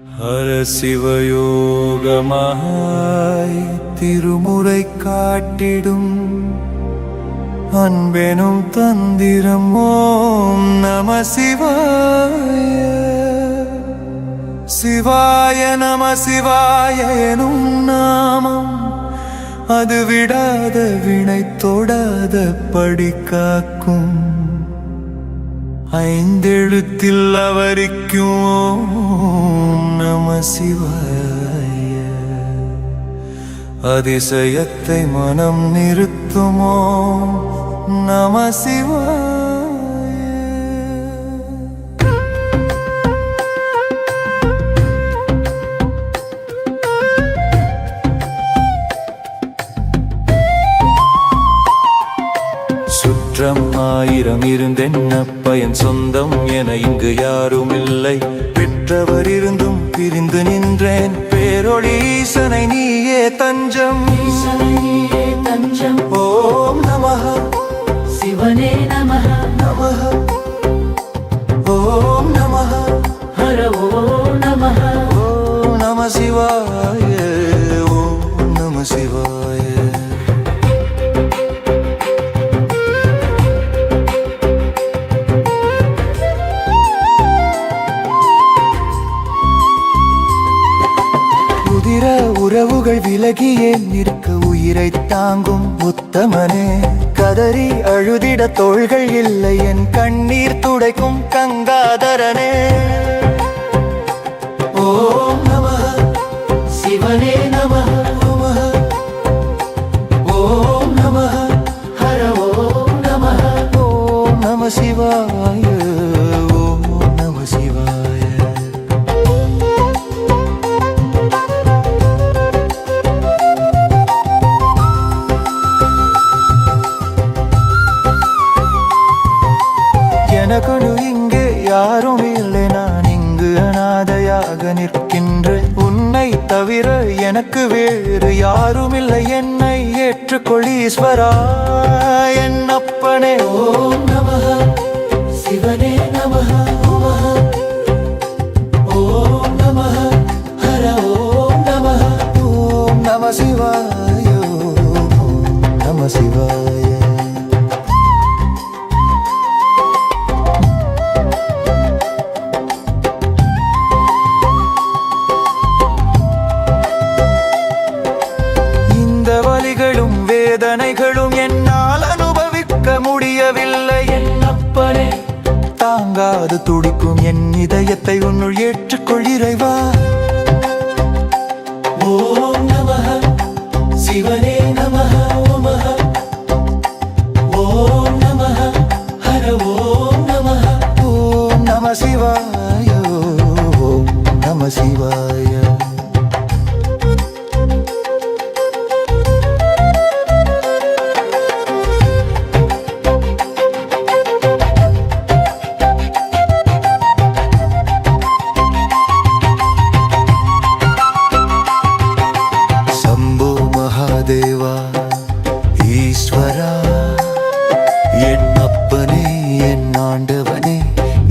ஹர சிவயோகமாய் திருமுறை காட்டிடும் அன்பெனும் தந்திரம். ஓம் நம சிவாய. சிவாய நம சிவாய எனும் நாமம் அது விடாத வினை தொடாத படி காக்கும். ஐந்தெழுத்தில் அவரிக்கும் நம சிவாய. அதிசயத்தை மனம் நிறுத்துமோ நம சிவாய. சுற்றம் ஆயிரம் இருந்தென்ன பயன், சொந்தம் என இங்கு யாரும் இல்லை. பெற்றவர் இருந்தும் பிரிந்து நின்றேன், பேரொளி ஈசனை நீயே தஞ்சம். ஓம் நமஹ சிவனே நமஹ நமஹ. ஓம் நமஹ ஹர ஓம் நமஹ. ஓம் நம சிவாய. ஓம் நம சிவாய. உறவுகள் விலகியே நிற்க உயிரை தாங்கும் உத்தமனே. கதறி அழுதிட தோள்கள் இல்லை, என் கண்ணீர் துடைக்கும் கங்காதரனே. ஓம் நமஹ சிவனே நமஹ. ஓம் நமஹ ஹர ஓம் நமஹ. ஓம் நம சிவாய. ஓம் நம சிவாய. எனக்குழு இங்கே யாரும் இல்லை, நான் இங்கு அனாதையாக நிற்கின்றேன். உன்னை தவிர எனக்கு வேறு யாரும் இல்லை, என்னை ஏற்றுக்கொள் ஈஸ்வரா என் அப்பனே. ஓம் நமஹ சிவனே நமஹ. ஓம் நமஹ ஹர ஓம் நமஹ. ஓம் நம சிவாய. ஓம் நம சிவாய. வலிகளும் வேதனைகளும் என்னால் அனுபவிக்க முடியவில்லை, என் அப்பனே. தாங்காது துடிக்கும் என் இதயத்தை உன்னுள் ஏற்றுக்கொள் இறைவா. ஓம் நமஹ சிவனே நமஹ. ஓம் நமஹ ஹர ஓம் நமஹ. ஓம் நம சிவாய. ஓம் நம சிவாய. தேவா ஈஸ்வரா என் அப்பனே என் ஆண்டவனே,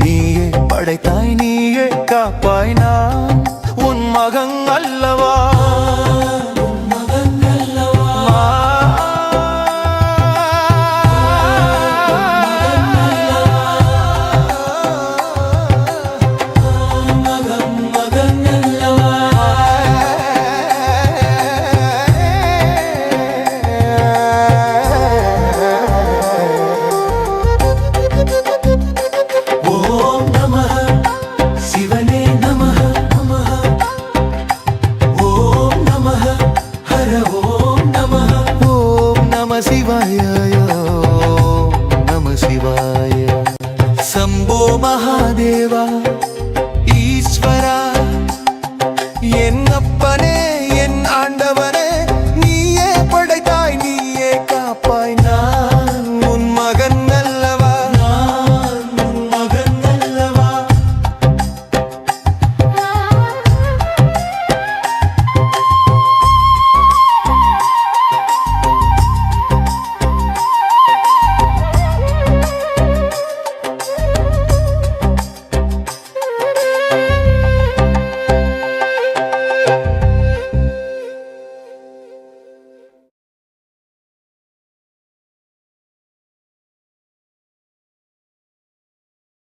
நீயே படைத்தாய் நீயே காப்பாய், நான் உன் மகன் அல்லவா.